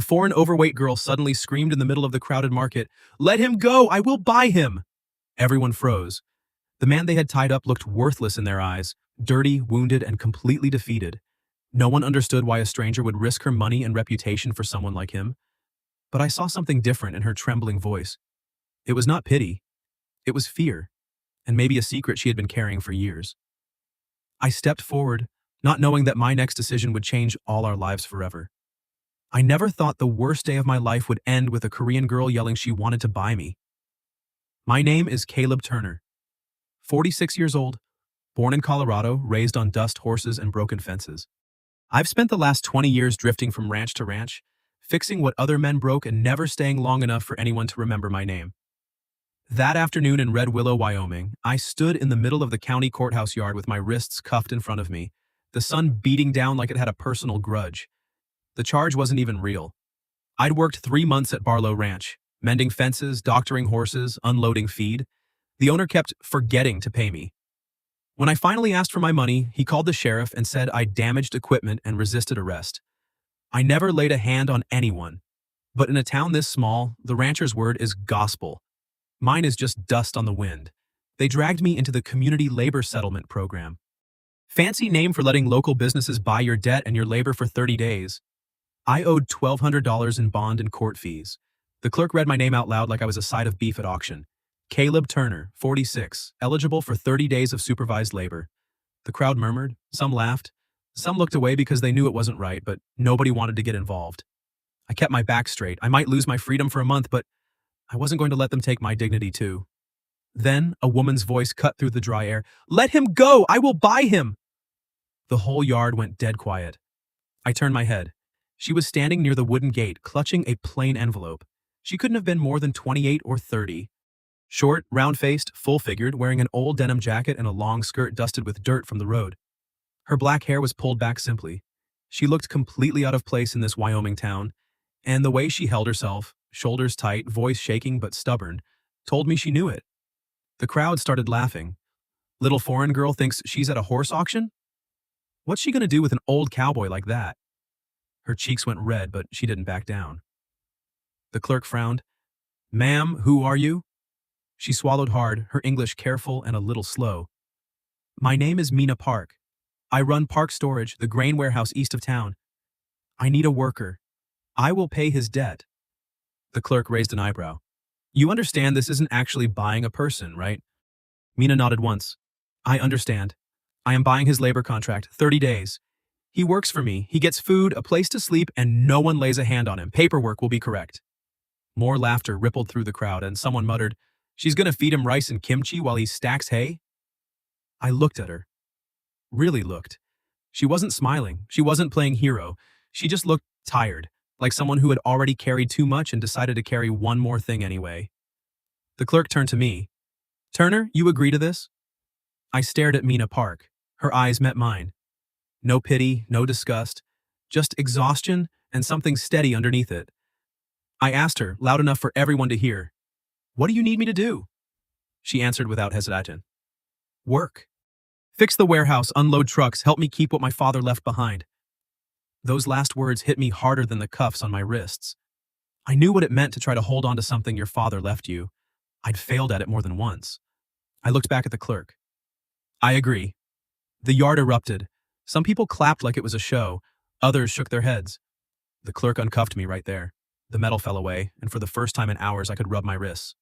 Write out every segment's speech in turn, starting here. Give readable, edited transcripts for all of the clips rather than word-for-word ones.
foreign overweight girl suddenly screamed in the middle of the crowded market, "Let him go! I will buy him!" Everyone froze. The man they had tied up looked worthless in their eyes, dirty, wounded, and completely defeated. No one understood why a stranger would risk her money and reputation for someone like him. But I saw something different in her trembling voice. It was not pity. It was fear, and maybe a secret she had been carrying for years. I stepped forward, not knowing that my next decision would change all our lives forever. I never thought the worst day of my life would end with a Korean girl yelling she wanted to buy me. My name is Caleb Turner, 46 years old, born in Colorado, raised on dust horses and broken fences. I've spent the last 20 years drifting from ranch to ranch, fixing what other men broke and never staying long enough for anyone to remember my name. That afternoon in Red Willow, Wyoming, I stood in the middle of the county courthouse yard with my wrists cuffed in front of me, the sun beating down like it had a personal grudge. The charge wasn't even real. I'd worked 3 months at Barlow Ranch, mending fences, doctoring horses, unloading feed. The owner kept forgetting to pay me. When I finally asked for my money, he called the sheriff and said I damaged equipment and resisted arrest. I never laid a hand on anyone, but in a town this small, the rancher's word is gospel. Mine is just dust on the wind. They dragged me into the Community Labor Settlement Program. Fancy name for letting local businesses buy your debt and your labor for 30 days. I owed $1,200 in bond and court fees. The clerk read my name out loud like I was a side of beef at auction. Caleb Turner, 46, eligible for 30 days of supervised labor. The crowd murmured, some laughed, some looked away because they knew it wasn't right, but nobody wanted to get involved. I kept my back straight. I might lose my freedom for a month, but I wasn't going to let them take my dignity too. Then a woman's voice cut through the dry air. "Let him go! I will buy him!" The whole yard went dead quiet. I turned my head. She was standing near the wooden gate, clutching a plain envelope. She couldn't have been more than 28 or 30. Short, round-faced, full-figured, wearing an old denim jacket and a long skirt dusted with dirt from the road. Her black hair was pulled back simply. She looked completely out of place in this Wyoming town, and the way she held herself, shoulders tight, voice shaking but stubborn, told me she knew it. The crowd started laughing. Little foreign girl thinks she's at a horse auction? What's she gonna do with an old cowboy like that? Her cheeks went red, but she didn't back down. The clerk frowned. "Ma'am, who are you?" She swallowed hard, her English careful and a little slow. "My name is Mina Park. I run Park Storage, the grain warehouse east of town. I need a worker. I will pay his debt." The clerk raised an eyebrow. "You understand this isn't actually buying a person, right?" Mina nodded once. "I understand. I am buying his labor contract, 30 days. He works for me, he gets food, a place to sleep, and no one lays a hand on him. Paperwork will be correct." More laughter rippled through the crowd, and someone muttered, "She's gonna feed him rice and kimchi while he stacks hay?" I looked at her. Really looked. She wasn't smiling, she wasn't playing hero. She just looked tired, like someone who had already carried too much and decided to carry one more thing anyway. The clerk turned to me. "Turner, you agree to this?" I stared at Mina Park. Her eyes met mine. No pity, no disgust, just exhaustion and something steady underneath it. I asked her, loud enough for everyone to hear, "What do you need me to do?" She answered without hesitation. "Work. Fix the warehouse, unload trucks, help me keep what my father left behind." Those last words hit me harder than the cuffs on my wrists. I knew what it meant to try to hold on to something your father left you. I'd failed at it more than once. I looked back at the clerk. "I agree." The yard erupted. Some people clapped like it was a show. Others shook their heads. The clerk uncuffed me right there. The metal fell away, and for the first time in hours I could rub my wrists.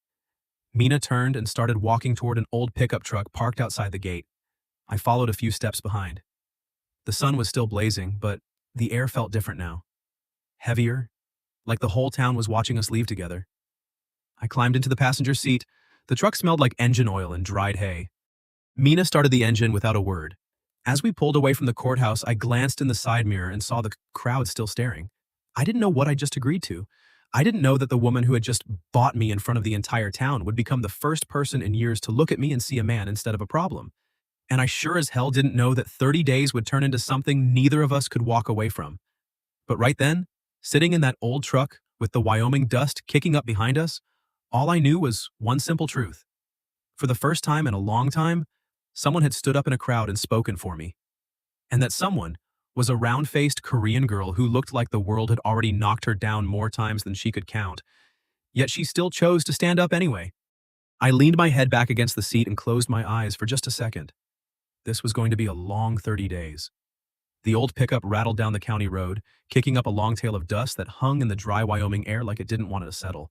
Mina turned and started walking toward an old pickup truck parked outside the gate. I followed a few steps behind. The sun was still blazing, but the air felt different now. Heavier, like the whole town was watching us leave together. I climbed into the passenger seat. The truck smelled like engine oil and dried hay. Mina started the engine without a word. As we pulled away from the courthouse, I glanced in the side mirror and saw the crowd still staring. I didn't know what I just agreed to. I didn't know that the woman who had just bought me in front of the entire town would become the first person in years to look at me and see a man instead of a problem. And I sure as hell didn't know that 30 days would turn into something neither of us could walk away from. But right then, sitting in that old truck with the Wyoming dust kicking up behind us, all I knew was one simple truth. For the first time in a long time, someone had stood up in a crowd and spoken for me. And that someone was a round-faced Korean girl who looked like the world had already knocked her down more times than she could count. Yet she still chose to stand up anyway. I leaned my head back against the seat and closed my eyes for just a second. This was going to be a long 30 days. The old pickup rattled down the county road, kicking up a long tail of dust that hung in the dry Wyoming air like it didn't want it to settle.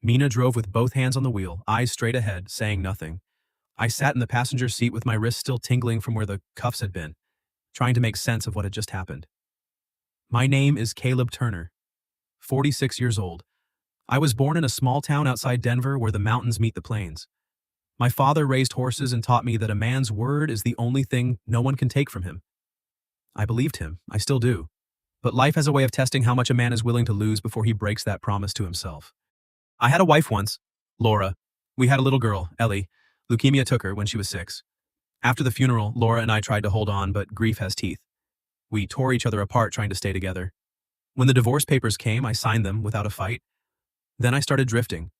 Mina drove with both hands on the wheel, eyes straight ahead, saying nothing. I sat in the passenger seat with my wrists still tingling from where the cuffs had been, trying to make sense of what had just happened. My name is Caleb Turner, 46 years old. I was born in a small town outside Denver where the mountains meet the plains. My father raised horses and taught me that a man's word is the only thing no one can take from him. I believed him, I still do. But life has a way of testing how much a man is willing to lose before he breaks that promise to himself. I had a wife once, Laura. We had a little girl, Ellie. Leukemia took her when she was 6. After the funeral, Laura and I tried to hold on, but grief has teeth. We tore each other apart trying to stay together. When the divorce papers came, I signed them without a fight. Then I started drifting.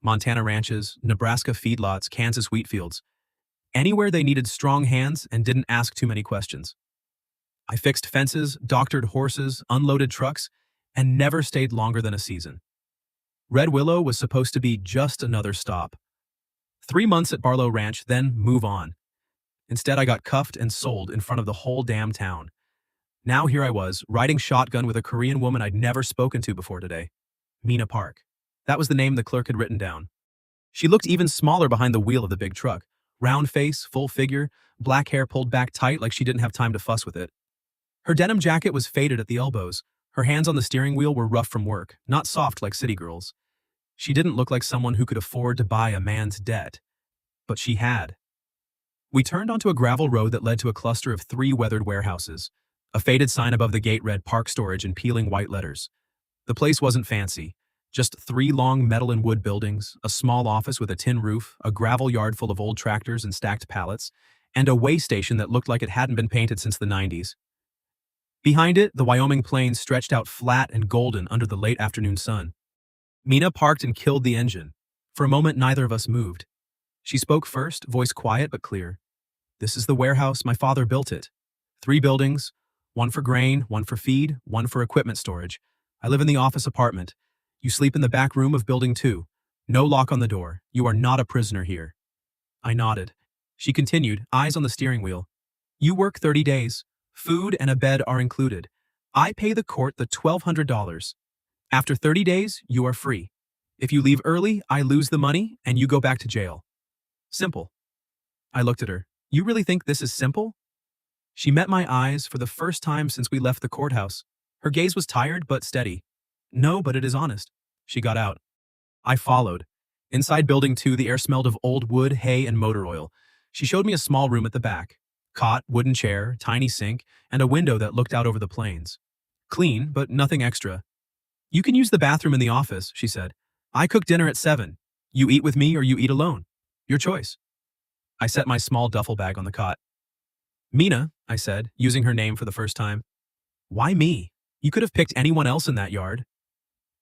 Montana ranches, Nebraska feedlots, Kansas wheat fields. Anywhere they needed strong hands and didn't ask too many questions. I fixed fences, doctored horses, unloaded trucks, and never stayed longer than a season. Red Willow was supposed to be just another stop. 3 months at Barlow Ranch, then move on. Instead, I got cuffed and sold in front of the whole damn town. Now here I was, riding shotgun with a Korean woman I'd never spoken to before today. Mina Park. That was the name the clerk had written down. She looked even smaller behind the wheel of the big truck. Round face, full figure, black hair pulled back tight like she didn't have time to fuss with it. Her denim jacket was faded at the elbows. Her hands on the steering wheel were rough from work, not soft like city girls. She didn't look like someone who could afford to buy a man's debt. But she had. We turned onto a gravel road that led to a cluster of 3 weathered warehouses. A faded sign above the gate read Park Storage in peeling white letters. The place wasn't fancy. Just 3 long metal and wood buildings, a small office with a tin roof, a gravel yard full of old tractors and stacked pallets, and a way station that looked like it hadn't been painted since the 90s. Behind it, the Wyoming plains stretched out flat and golden under the late afternoon sun. Mina parked and killed the engine. For a moment, neither of us moved. She spoke first, voice quiet but clear. "This is the warehouse. My father built it. 3 buildings, 1 for grain, 1 for feed, 1 for equipment storage. I live in the office apartment. You sleep in the back room of building 2. No lock on the door. You are not a prisoner here." I nodded. She continued, eyes on the steering wheel. "You work 30 days. Food and a bed are included. I pay the court the $1,200. After 30 days, you are free. If you leave early, I lose the money and you go back to jail. Simple." I looked at her. "You really think this is simple?" She met my eyes for the first time since we left the courthouse. Her gaze was tired but steady. "No, but it is honest." She got out. I followed. Inside building 2, the air smelled of old wood, hay, and motor oil. She showed me a small room at the back. Cot, wooden chair, tiny sink, and a window that looked out over the plains. Clean, but nothing extra. "You can use the bathroom in the office," she said. "I cook dinner at 7. You eat with me or you eat alone. Your choice." I set my small duffel bag on the cot. "Mina," I said, using her name for the first time. "Why me? You could have picked anyone else in that yard."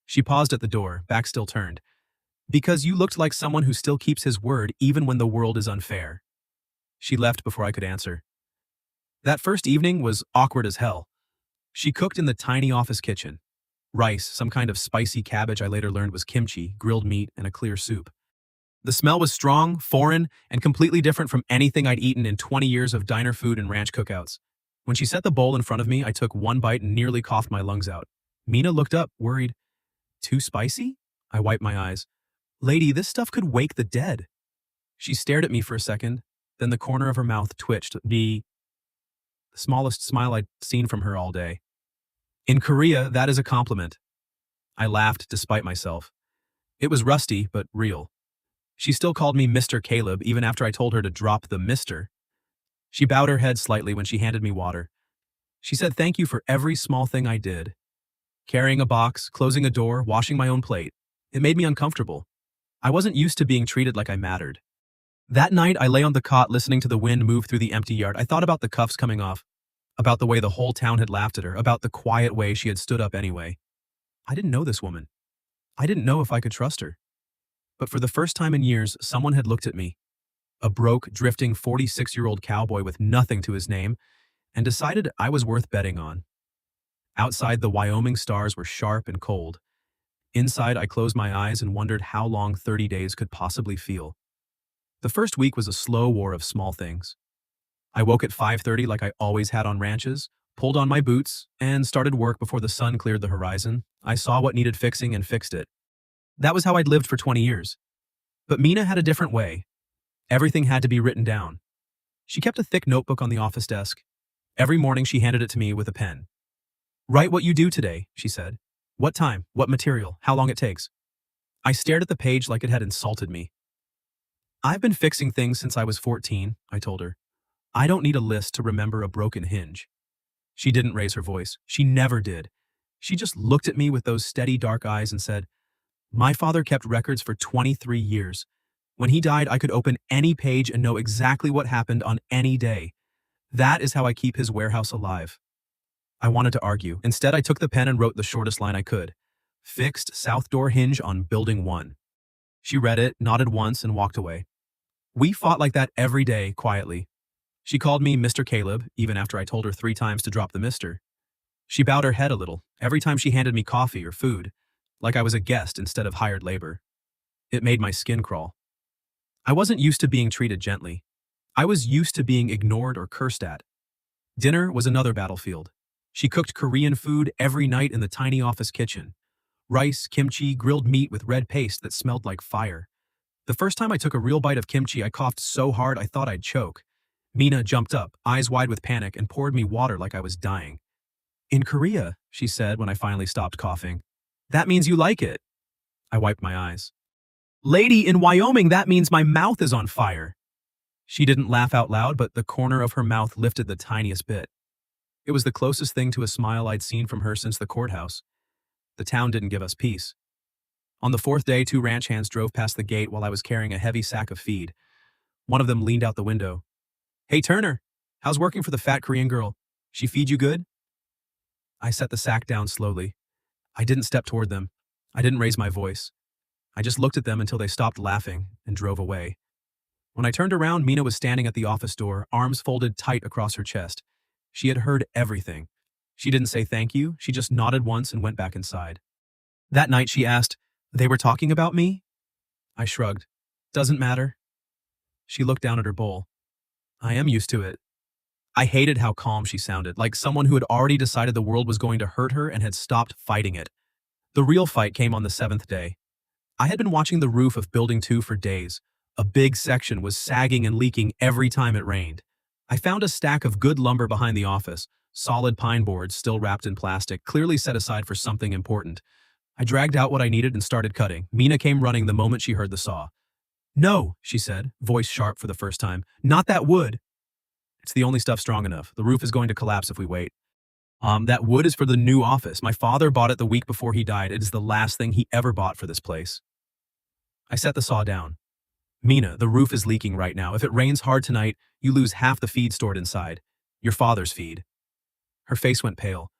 She paused at the door, back still turned. "Because you looked like someone who still keeps his word even when the world is unfair." She left before I could answer. That first evening was awkward as hell. She cooked in the tiny office kitchen. Rice, some kind of spicy cabbage I later learned was kimchi, grilled meat, and a clear soup. The smell was strong, foreign, and completely different from anything I'd eaten in 20 years of diner food and ranch cookouts. When she set the bowl in front of me, I took 1 bite and nearly coughed my lungs out. Mina looked up, worried. "Too spicy?" I wiped my eyes. "Lady, this stuff could wake the dead." She stared at me for a second, then the corner of her mouth twitched. The smallest smile I'd seen from her all day. "In Korea, that is a compliment." I laughed despite myself. It was rusty, but real. She still called me Mr. Caleb even after I told her to drop the Mr. She bowed her head slightly when she handed me water. She said thank you for every small thing I did. Carrying a box, closing a door, washing my own plate. It made me uncomfortable. I wasn't used to being treated like I mattered. That night, I lay on the cot listening to the wind move through the empty yard. I thought about the cuffs coming off, about the way the whole town had laughed at her, about the quiet way she had stood up anyway. I didn't know this woman. I didn't know if I could trust her. But for the first time in years, someone had looked at me. A broke, drifting 46-year-old cowboy with nothing to his name, and decided I was worth betting on. Outside, the Wyoming stars were sharp and cold. Inside, I closed my eyes and wondered how long 30 days could possibly feel. The first week was a slow war of small things. I woke at 5:30 like I always had on ranches, pulled on my boots, and started work before the sun cleared the horizon. I saw what needed fixing and fixed it. That was how I'd lived for 20 years. But Mina had a different way. Everything had to be written down. She kept a thick notebook on the office desk. Every morning she handed it to me with a pen. "Write what you do today," she said. "What time, what material, how long it takes." I stared at the page like it had insulted me. "I've been fixing things since I was 14, I told her. "I don't need a list to remember a broken hinge." She didn't raise her voice. She never did. She just looked at me with those steady dark eyes and said, "My father kept records for 23 years. When he died, I could open any page and know exactly what happened on any day. That is how I keep his warehouse alive." I wanted to argue. Instead, I took the pen and wrote the shortest line I could. "Fixed south door hinge on building 1. She read it, nodded once, and walked away. We fought like that every day, quietly. She called me Mr. Caleb, even after I told her 3 times to drop the mister. She bowed her head a little, every time she handed me coffee or food, like I was a guest instead of hired labor. It made my skin crawl. I wasn't used to being treated gently. I was used to being ignored or cursed at. Dinner was another battlefield. She cooked Korean food every night in the tiny office kitchen. Rice, kimchi, grilled meat with red paste that smelled like fire. The first time I took a real bite of kimchi, I coughed so hard I thought I'd choke. Mina jumped up, eyes wide with panic, and poured me water like I was dying. "In Korea," she said when I finally stopped coughing. "That means you like it." I wiped my eyes. "Lady, in Wyoming, that means my mouth is on fire." She didn't laugh out loud, but the corner of her mouth lifted the tiniest bit. It was the closest thing to a smile I'd seen from her since the courthouse. The town didn't give us peace. On the 4th day, 2 ranch hands drove past the gate while I was carrying a heavy sack of feed. One of them leaned out the window. "Hey, Turner, how's working for the fat Korean girl? She feed you good?" I set the sack down slowly. I didn't step toward them. I didn't raise my voice. I just looked at them until they stopped laughing and drove away. When I turned around, Mina was standing at the office door, arms folded tight across her chest. She had heard everything. She didn't say thank you, she just nodded once and went back inside. That night she asked, "They were talking about me?" I shrugged. "Doesn't matter." She looked down at her bowl. "I am used to it." I hated how calm she sounded, like someone who had already decided the world was going to hurt her and had stopped fighting it. The real fight came on the 7th day. I had been watching the roof of Building 2 for days. A big section was sagging and leaking every time it rained. I found a stack of good lumber behind the office, solid pine boards still wrapped in plastic, clearly set aside for something important. I dragged out what I needed and started cutting. Mina came running the moment she heard the saw. "No," she said, voice sharp for the first time. "Not that wood." "It's the only stuff strong enough. The roof is going to collapse if we wait." That wood is for the new office. My father bought it the week before he died. It is the last thing he ever bought for this place." I set the saw down. "Mina, the roof is leaking right now. If it rains hard tonight, you lose half the feed stored inside. Your father's feed." Her face went pale.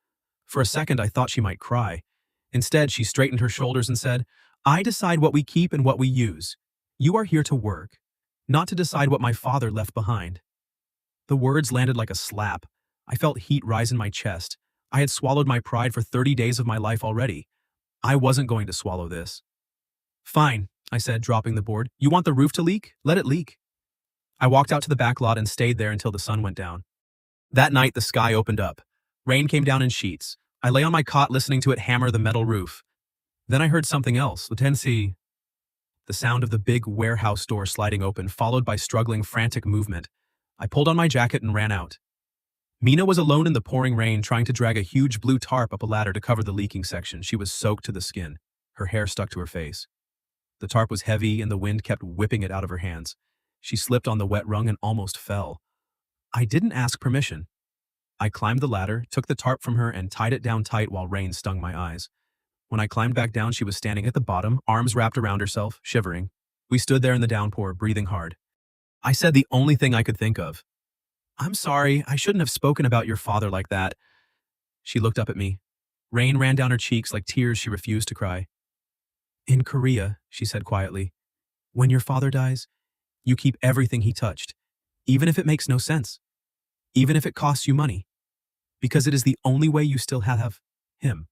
For a second, I thought she might cry. Instead, she straightened her shoulders and said, "I decide what we keep and what we use. You are here to work, not to decide what my father left behind." The words landed like a slap. I felt heat rise in my chest. I had swallowed my pride for 30 days of my life already. I wasn't going to swallow this. "Fine," I said, dropping the board. "You want the roof to leak? Let it leak." I walked out to the back lot and stayed there until the sun went down. That night, the sky opened up. Rain came down in sheets. I lay on my cot listening to it hammer the metal roof. Then I heard something else. The sound of the big warehouse door sliding open, followed by struggling, frantic movement. I pulled on my jacket and ran out. Mina was alone in the pouring rain, trying to drag a huge blue tarp up a ladder to cover the leaking section. She was soaked to the skin. Her hair stuck to her face. The tarp was heavy and the wind kept whipping it out of her hands. She slipped on the wet rung and almost fell. I didn't ask permission. I climbed the ladder, took the tarp from her, and tied it down tight while rain stung my eyes. When I climbed back down, she was standing at the bottom, arms wrapped around herself, shivering. We stood there in the downpour, breathing hard. I said the only thing I could think of. "I'm sorry, I shouldn't have spoken about your father like that." She looked up at me. Rain ran down her cheeks like tears she refused to cry. "In Korea," she said quietly, "when your father dies, you keep everything he touched, even if it makes no sense. even if it costs you money, because it is the only way you still have him.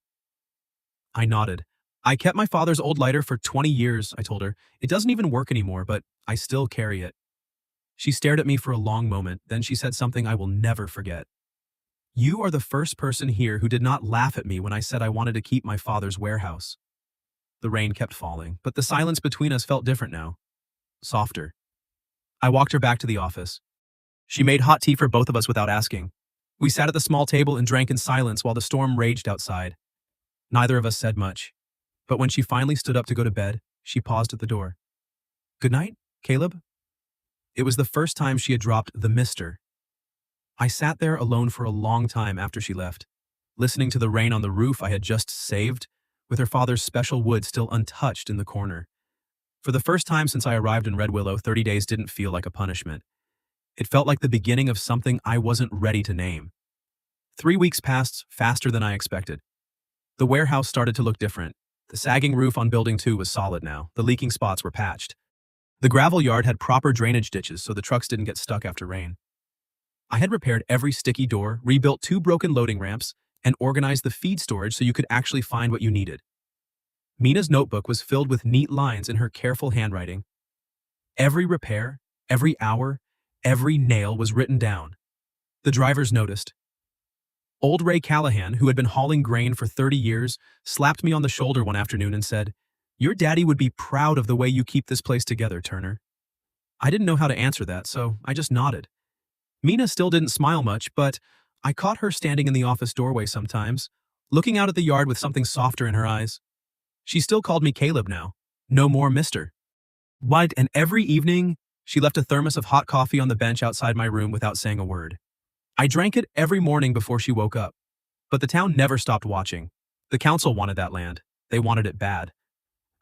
I nodded. I kept my father's old lighter for 20 years, I told her. It doesn't even work anymore, but I still carry it. She stared at me for a long moment, then she said something I will never forget. You are the first person here who did not laugh at me when I said I wanted to keep my father's warehouse. The rain kept falling, but the silence between us felt different now. Softer. I walked her back to the office. She made hot tea for both of us without asking. We sat at the small table and drank in silence while the storm raged outside. Neither of us said much. But when she finally stood up to go to bed, she paused at the door. Good night, Caleb? It was the first time she had dropped the mister. I sat there alone for a long time after she left, listening to the rain on the roof I had just saved, with her father's special wood still untouched in the corner. For the first time since I arrived in Red Willow, 30 days didn't feel like a punishment. It felt like the beginning of something I wasn't ready to name. 3 weeks passed faster than I expected. The warehouse started to look different. The sagging roof on Building 2 was solid now. The leaking spots were patched. The gravel yard had proper drainage ditches so the trucks didn't get stuck after rain. I had repaired every sticky door, rebuilt 2 broken loading ramps, and organized the feed storage so you could actually find what you needed. Mina's notebook was filled with neat lines in her careful handwriting. Every repair, every hour, every nail was written down. The drivers noticed. Old Ray Callahan, who had been hauling grain for 30 years, slapped me on the shoulder one afternoon and said, "Your daddy would be proud of the way you keep this place together, Turner." I didn't know how to answer that, so I just nodded. Mina still didn't smile much, but I caught her standing in the office doorway sometimes, looking out at the yard with something softer in her eyes. She still called me Caleb now. No more mister. What? And every evening, she left a thermos of hot coffee on the bench outside my room without saying a word. I drank it every morning before she woke up. But the town never stopped watching. The council wanted that land. They wanted it bad.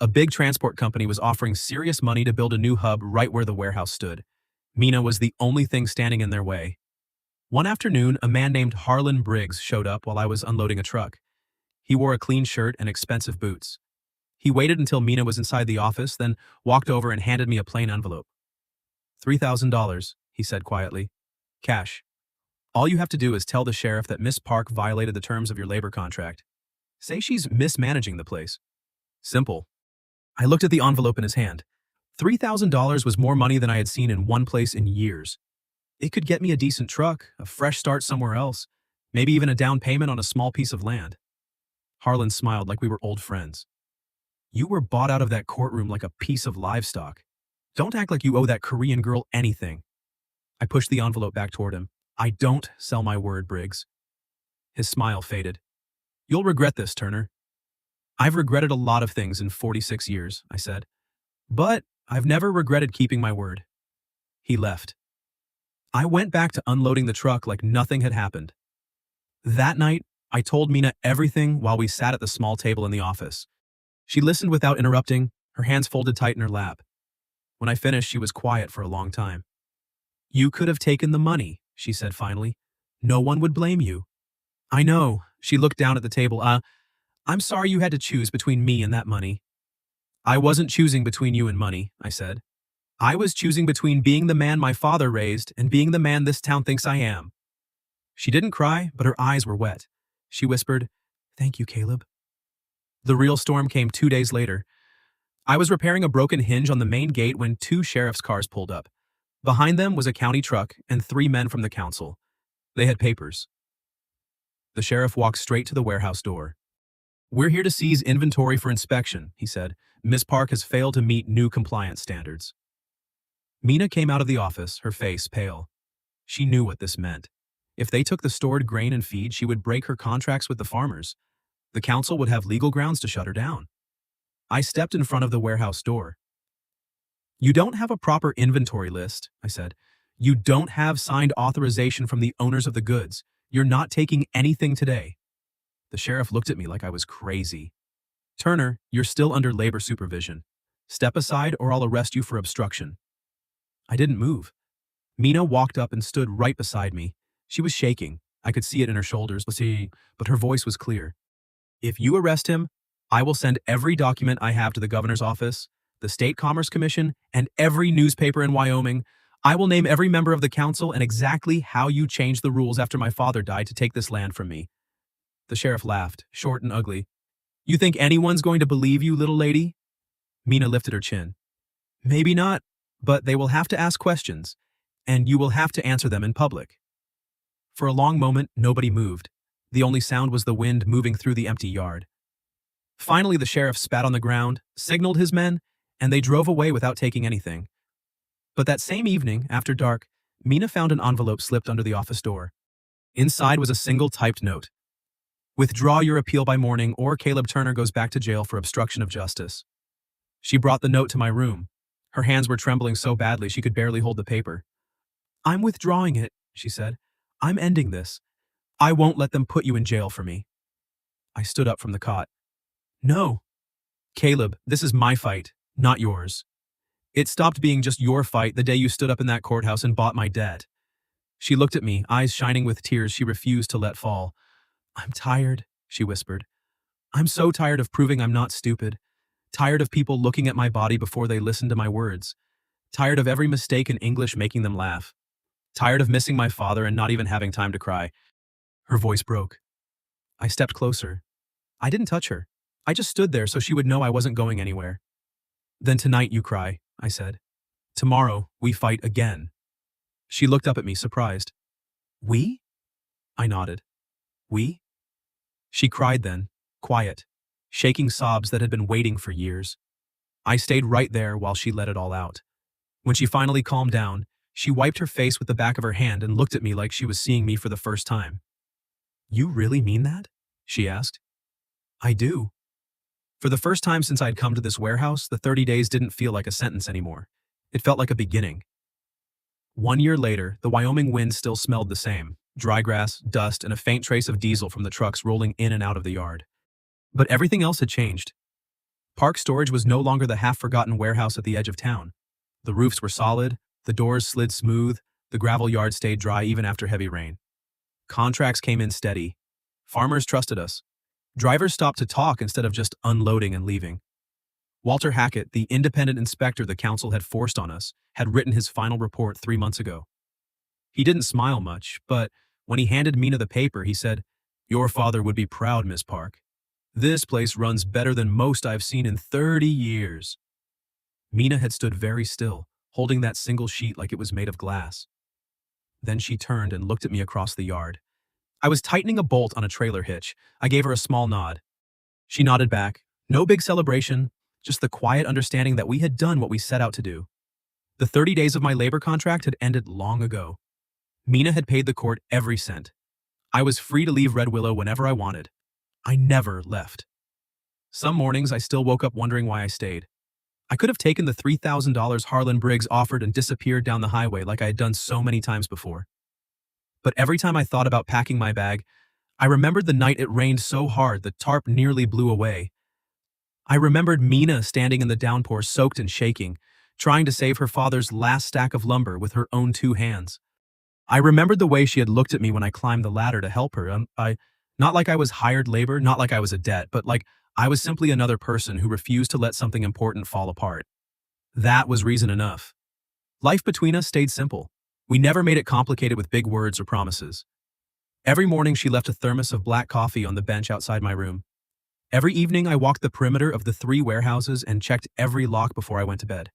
A big transport company was offering serious money to build a new hub right where the warehouse stood. Mina was the only thing standing in their way. One afternoon, a man named Harlan Briggs showed up while I was unloading a truck. He wore a clean shirt and expensive boots. He waited until Mina was inside the office, then walked over and handed me a plain envelope. $3,000, he said quietly. Cash. All you have to do is tell the sheriff that Miss Park violated the terms of your labor contract. Say she's mismanaging the place. Simple. I looked at the envelope in his hand. $3,000 was more money than I had seen in one place in years. It could get me a decent truck, a fresh start somewhere else, maybe even a down payment on a small piece of land. Harlan smiled like we were old friends. You were bought out of that courtroom like a piece of livestock. Don't act like you owe that Korean girl anything. I pushed the envelope back toward him. I don't sell my word, Briggs. His smile faded. You'll regret this, Turner. I've regretted a lot of things in 46 years, I said. But I've never regretted keeping my word. He left. I went back to unloading the truck like nothing had happened. That night, I told Mina everything while we sat at the small table in the office. She listened without interrupting, her hands folded tight in her lap. When I finished, she was quiet for a long time. You could have taken the money, she said finally. No one would blame you. I know. She looked down at the table. I'm sorry you had to choose between me and that money. I wasn't choosing between you and money, I said. I was choosing between being the man my father raised and being the man this town thinks I am. She didn't cry, but her eyes were wet. She whispered, Thank you, Caleb. The real storm came 2 days later. I was repairing a broken hinge on the main gate when 2 sheriff's cars pulled up. Behind them was a county truck and 3 men from the council. They had papers. The sheriff walked straight to the warehouse door. We're here to seize inventory for inspection, he said. Miss Park has failed to meet new compliance standards. Mina came out of the office, her face pale. She knew what this meant. If they took the stored grain and feed, she would break her contracts with the farmers. The council would have legal grounds to shut her down. I stepped in front of the warehouse door. You don't have a proper inventory list, I said. You don't have signed authorization from the owners of the goods. You're not taking anything today. The sheriff looked at me like I was crazy. Turner, you're still under labor supervision. Step aside or I'll arrest you for obstruction. I didn't move. Mina walked up and stood right beside me. She was shaking. I could see it in her shoulders, but her voice was clear. If you arrest him, I will send every document I have to the governor's office, the State Commerce Commission, and every newspaper in Wyoming. I will name every member of the council and exactly how you changed the rules after my father died to take this land from me." The sheriff laughed, short and ugly. "You think anyone's going to believe you, little lady?" Mina lifted her chin. "Maybe not, but they will have to ask questions, and you will have to answer them in public." For a long moment, nobody moved. The only sound was the wind moving through the empty yard. Finally, the sheriff spat on the ground, signaled his men, and they drove away without taking anything. But that same evening, after dark, Mina found an envelope slipped under the office door. Inside was a single typed note. "Withdraw your appeal by morning or Caleb Turner goes back to jail for obstruction of justice." She brought the note to my room. Her hands were trembling so badly she could barely hold the paper. "I'm withdrawing it," she said. "I'm ending this. I won't let them put you in jail for me." I stood up from the cot. "No. Caleb, this is my fight, not yours. It stopped being just your fight the day you stood up in that courthouse and bought my debt." She looked at me, eyes shining with tears she refused to let fall. "I'm tired," she whispered. "I'm so tired of proving I'm not stupid. Tired of people looking at my body before they listen to my words. Tired of every mistake in English making them laugh. Tired of missing my father and not even having time to cry." Her voice broke. I stepped closer. I didn't touch her. I just stood there so she would know I wasn't going anywhere. "Then tonight you cry," I said. "Tomorrow we fight again." She looked up at me, surprised. "We?" I nodded. "We?" She cried then, quiet, shaking sobs that had been waiting for years. I stayed right there while she let it all out. When she finally calmed down, she wiped her face with the back of her hand and looked at me like she was seeing me for the first time. "You really mean that?" she asked. "I do." For the first time since I'd come to this warehouse, the 30 days didn't feel like a sentence anymore. It felt like a beginning. 1 year later, the Wyoming wind still smelled the same: dry grass, dust, and a faint trace of diesel from the trucks rolling in and out of the yard. But everything else had changed. Park Storage was no longer the half-forgotten warehouse at the edge of town. The roofs were solid, the doors slid smooth, the gravel yard stayed dry even after heavy rain. Contracts came in steady. Farmers trusted us. Drivers stopped to talk instead of just unloading and leaving. Walter Hackett, the independent inspector the council had forced on us, had written his final report 3 months ago. He didn't smile much, but when he handed Mina the paper, he said, "Your father would be proud, Miss Park. This place runs better than most I've seen in 30 years. Mina had stood very still, holding that single sheet like it was made of glass. Then she turned and looked at me across the yard. I was tightening a bolt on a trailer hitch. I gave her a small nod. She nodded back. No big celebration, just the quiet understanding that we had done what we set out to do. The 30 days of my labor contract had ended long ago. Mina had paid the court every cent. I was free to leave Red Willow whenever I wanted. I never left. Some mornings I still woke up wondering why I stayed. I could have taken the $3,000 Harlan Briggs offered and disappeared down the highway like I had done so many times before. But every time I thought about packing my bag, I remembered the night it rained so hard the tarp nearly blew away. I remembered Mina standing in the downpour soaked and shaking, trying to save her father's last stack of lumber with her own 2 hands. I remembered the way she had looked at me when I climbed the ladder to help her. Not like I was hired labor, not like I was a debt, but like I was simply another person who refused to let something important fall apart. That was reason enough. Life between us stayed simple. We never made it complicated with big words or promises. Every morning she left a thermos of black coffee on the bench outside my room. Every evening I walked the perimeter of the 3 warehouses and checked every lock before I went to bed.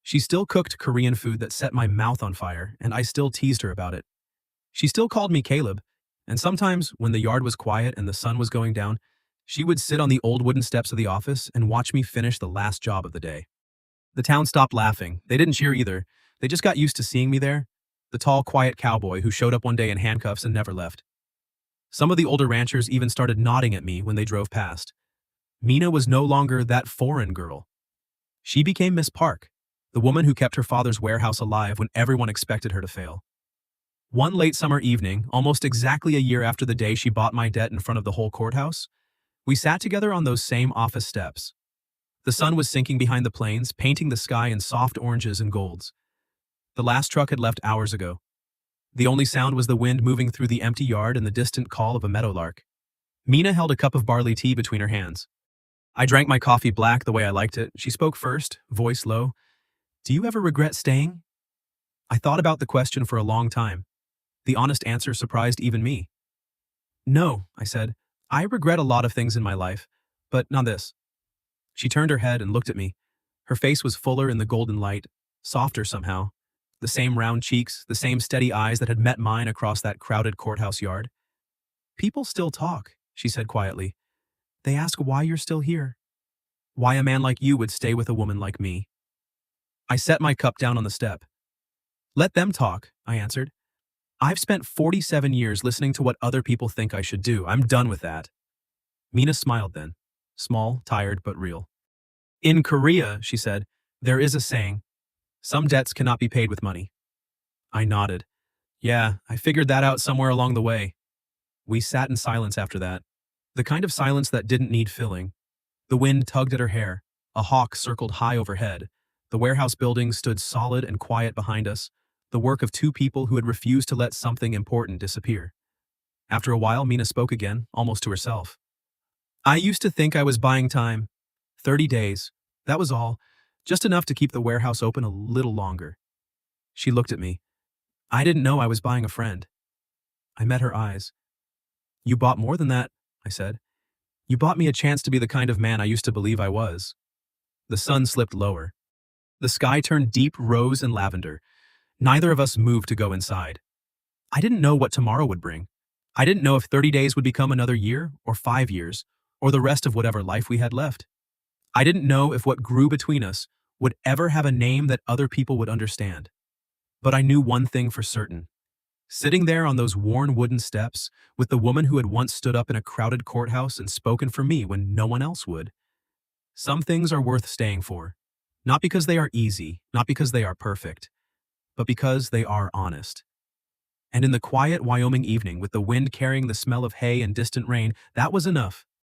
She still cooked Korean food that set my mouth on fire, and I still teased her about it. She still called me Caleb, and sometimes, when the yard was quiet and the sun was going down, she would sit on the old wooden steps of the office and watch me finish the last job of the day. The town stopped laughing. They didn't cheer either. They just got used to seeing me there. The tall, quiet cowboy who showed up one day in handcuffs and never left. Some of the older ranchers even started nodding at me when they drove past. Mina was no longer that foreign girl. She became Miss Park, the woman who kept her father's warehouse alive when everyone expected her to fail. One late summer evening, almost exactly a year after the day she bought my debt in front of the whole courthouse, we sat together on those same office steps. The sun was sinking behind the plains, painting the sky in soft oranges and golds. The last truck had left hours ago. The only sound was the wind moving through the empty yard and the distant call of a meadowlark. Mina held a cup of barley tea between her hands. I drank my coffee black the way I liked it. She spoke first, voice low. "Do you ever regret staying?" I thought about the question for a long time. The honest answer surprised even me. No, I said. I regret a lot of things in my life, but not this. She turned her head and looked at me. Her face was fuller in the golden light, softer somehow. The same round cheeks, the same steady eyes that had met mine across that crowded courthouse yard. People still talk, she said quietly. They ask why you're still here. Why a man like you would stay with a woman like me. I set my cup down on the step. Let them talk, I answered. I've spent 47 years listening to what other people think I should do. I'm done with that. Mina smiled then. Small, tired, but real. In Korea, she said, there is a saying, some debts cannot be paid with money. I nodded. Yeah, I figured that out somewhere along the way. We sat in silence after that. The kind of silence that didn't need filling. The wind tugged at her hair. A hawk circled high overhead. The warehouse building stood solid and quiet behind us, the work of two people who had refused to let something important disappear. After a while, Mina spoke again, almost to herself. I used to think I was buying time. 30 days. That was all. Just enough to keep the warehouse open a little longer. She looked at me. I didn't know I was buying a friend. I met her eyes. You bought more than that, I said. You bought me a chance to be the kind of man I used to believe I was. The sun slipped lower. The sky turned deep rose and lavender. Neither of us moved to go inside. I didn't know what tomorrow would bring. I didn't know if 30 days would become another year or 5 years, or the rest of whatever life we had left. I didn't know if what grew between us would ever have a name that other people would understand. But I knew one thing for certain. Sitting there on those worn wooden steps, with the woman who had once stood up in a crowded courthouse and spoken for me when no one else would. Some things are worth staying for. Not because they are easy, not because they are perfect, but because they are honest. And in the quiet Wyoming evening with the wind carrying the smell of hay and distant rain, that was enough.